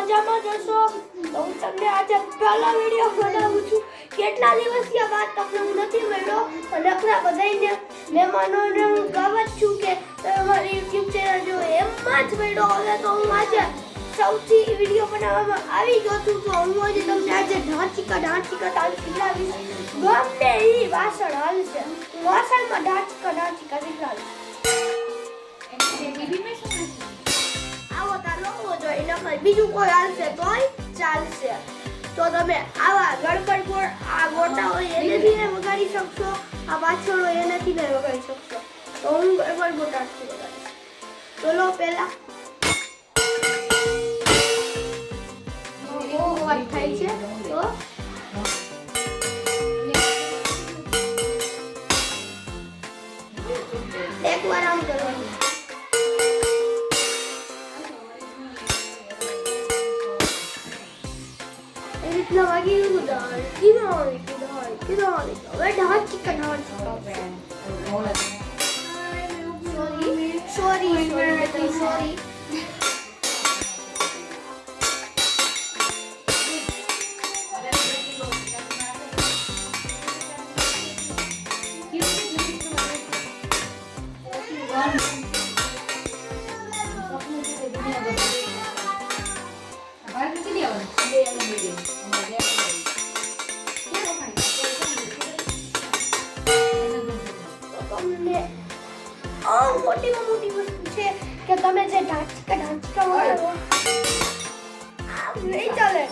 મજામાં જશો તો હું તમને આજે પહેલો વિડીયો બનાવું છું. કેટલા દિવસથી બાદ તમને હું નથી મળ્યો અને આપણા બધાને મહેમાનોને હું કહું છું કે તમારી યુટ્યુબ ચેનલ જો એમાં જ મળ્યો. હવે તો હું આજે સૌથી વિડીયો બનાવવામાં આવી ગયો છું. તો હું આજે તમને આજે ઢાંચીકા શીખડાવીશ. ગમે એ વાસણ હાલશે વાસણમાં ઢાંચીકા શીખડાવીશ. આવો તારો જોઈએ નકર બીજું કોઈ હાલશે તોય ચાલશે. તો તમે આવા ગડબડ ગોળ આ ગોટા હોય એનાથી ને વગાડી શકશો, આ પાછળ હોય એનાથી ને વગાડી શકશો. તો હું ગડબડ ગોટાથી વગાડીશ. તો લો પહેલા વાત થાય છે તો એકવાર આમ કરવાનું. इतना वागी उधर किधर वे ढांचीका सॉरी મોટી વસ્તુ છે કે તમે જે ઢાંચીકા વાળો આ નહીં ચાલે.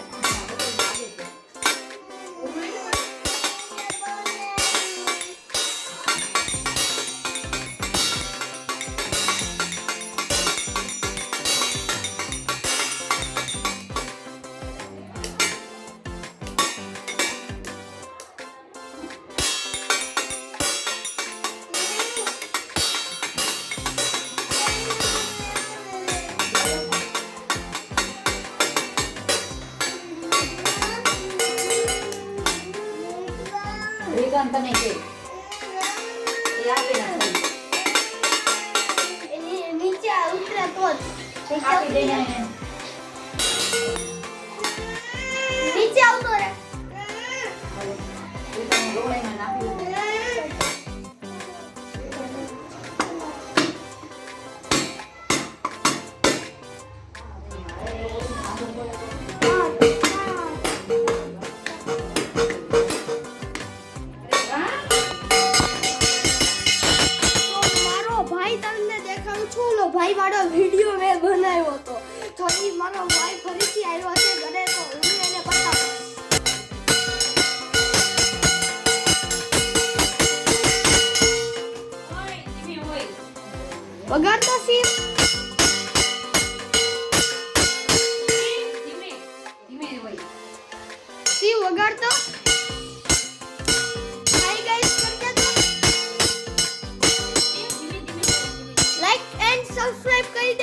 તમે કે નીચે ઉતરે તો નીચે આવતો રે. ભાઈ વાળો વિડિયો મેં બનાવ્યો હતો તો ઈ મારો ભાઈ ફરીથી આવ્યો છે ઘરે તો હું એને બતાવું. વગાડતો સીમ સીમ વગાડતો. હાય ગાઈસ કરજે તો સબસ્ક્રાઇબ કરી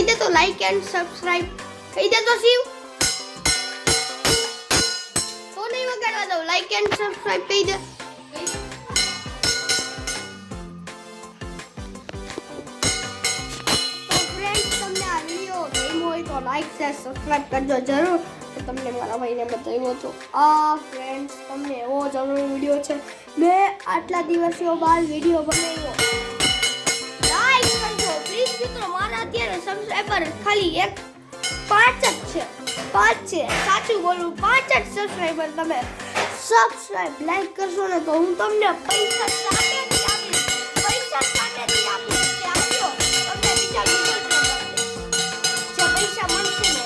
દે તો લાઈક એન્ડ સબસ્ક્રાઇબ કરી દે તો શિવ તો નહીં વગાડવા દો. લાઈક એન્ડ સબસ્ક્રાઇબ કરી દે. તો ફ્રેન્ડ્સ તમને આ વિડિયો ગમ્યો હોય તો લાઈક શેર સબસ્ક્રાઇબ કરજો જરૂર. તો તમને મારા ભાઈને બતાવ્યો તો આ ફ્રેન્ડ્સ તમને એવો જરૂરી વિડિયો છે. મેં આટલા દિવસો બાદ વિડિયો બનાવ્યો. પ્લીઝ મિત્રો મારા અત્યારે સબસ્ક્રાઇબર ખાલી 5 જ છે. સાચું બોલું 5 જ સબસ્ક્રાઇબર. તમે સબસ્ક્રાઇબ લાઈક કરશો ને તો હું તમને પૈસા સાથેથી આપીશ. કે આપજો તમને બીજા વિડિયો જે પૈસા મળશે ને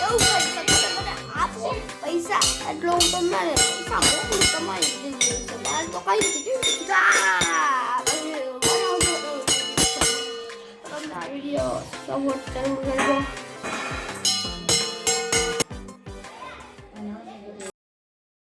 એવું કંઈ તો તમે મને આપો પૈસા એટલે હું તમને પૈસા મોકલું તમારી જિંદગી. મારે તો કઈ નથી. વિડિયો સપોર્ટ કરવો.